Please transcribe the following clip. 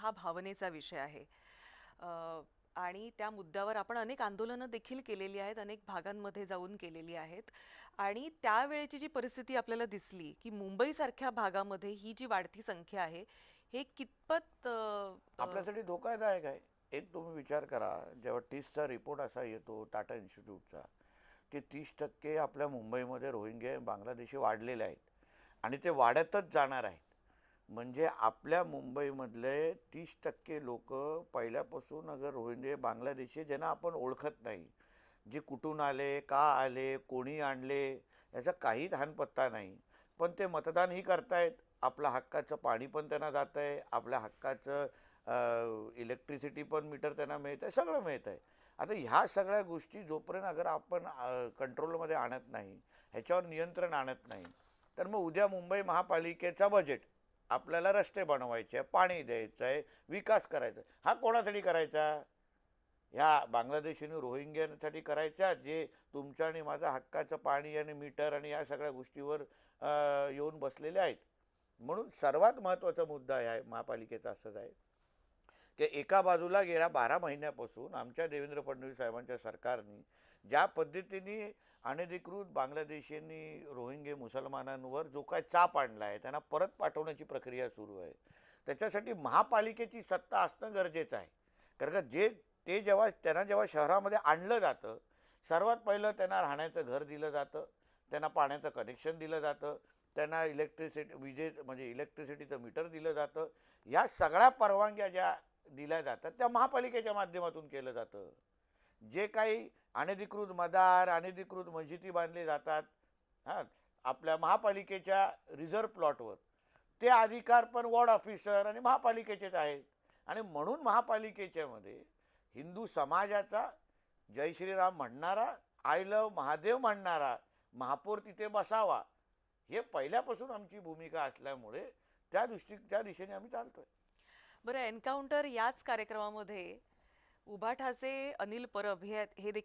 हा भावनेचा विषय आहे. आणि त्या मुद्द्यावर आपण अनेक आंदोलनं देखील केलेली आहेत, अनेक भागांमध्ये जाऊन केलेली आहेत. आणि त्यावेळेची जी परिस्थिती आपल्याला दिसली, की मुंबईसारख्या भागामध्ये ही जी वाढती संख्या आहे, हे कितपत आपल्यासाठी धोकादायक आहे. एक तुम्ही विचार करा, जेव्हा टीसचा रिपोर्ट असा येतो टाटा इन्स्टिट्यूटचा, की 30% आपल्या मुंबईमध्ये रोहिंग्या बांगलादेशी वाढलेले आहेत आणि ते वाढतच जाणार आहेत. म्हणजे आपल्या मुंबईमधले 30% लोक पहिल्यापासून अगर रोहिंगे बांगलादेशी ज्यांना आपण ओळखत नाही, जे कुठून आले, का आले, कोणी आणले, याचा काही धानपत्ता नाही, पण ते मतदानही करतायत. आपल्या हक्काचं पाणी पण त्यांना जात आहे, आपल्या हक्काचं इलेक्ट्रिसिटी पण मीटर त्यांना मिळत आहे, सगळं मिळत आहे. आता ह्या सगळ्या गोष्टी जोपर्यंत अगर आपण कंट्रोलमध्ये आणत नाही, ह्याच्यावर नियंत्रण आणत नाही, तर मग उद्या मुंबई महापालिकेचा बजेट आपल्याला रस्ते बनवायचे आहे, पाणी द्यायचं आहे, विकास करायचा आहे, हा कोणासाठी करायचा? ह्या बांगलादेशीने रोहिंग्यांसाठी करायच्या, जे तुमच्या आणि माझा हक्काचं पाणी आणि मीटर आणि या सगळ्या गोष्टीवर येऊन बसलेले आहेत. म्हणून सर्वात महत्त्वाचा मुद्दा आहे महापालिकेचा असंच आहे की एका बाजूला गेल्या 12 महिन्यापासून आमच्या देवेंद्र फडणवीस साहेबांच्या सरकारने ज्या पद्धतीने अनधिकृत बांगलादेशींनी रोहिंगे मुसलमानांवर जो काय चाप आणला आहे, त्यांना परत पाठवण्याची प्रक्रिया सुरू आहे. त्याच्यासाठी महापालिकेची सत्ता असणं गरजेचं आहे. कारण का जेव्हा शहरामध्ये आणलं जातं, सर्वात पहिलं त्यांना राहण्याचं घर दिलं जातं, त्यांना पाण्याचं कनेक्शन दिलं जातं, त्यांना इलेक्ट्रिसिटीचं मीटर दिलं जातं. या सगळ्या परवानग्या ज्या दिल्या जातात त्या महापालिकेच्या माध्यमातून केलं जातं. जे काही अनधिकृत मदार, अनधिकृत मस्जिदी बांधले जातात हां आपल्या महापालिकेच्या रिझर्व प्लॉटवर, ते अधिकार पण वॉर्ड ऑफिसर आणि महापालिकेचेच आहेत. आणि म्हणून महापालिकेच्यामध्ये हिंदू समाजाचा जय श्रीराम म्हणणारा, आय लव महादेव म्हणणारा महापौर तिथे बसावा, हे पहिल्यापासून आमची भूमिका असल्यामुळे त्या दिशेने आम्ही चालतोय. बरं, एन्काउंटर याच कार्यक्रमामध्ये उभाठाचे अनिल परब हे हे देखील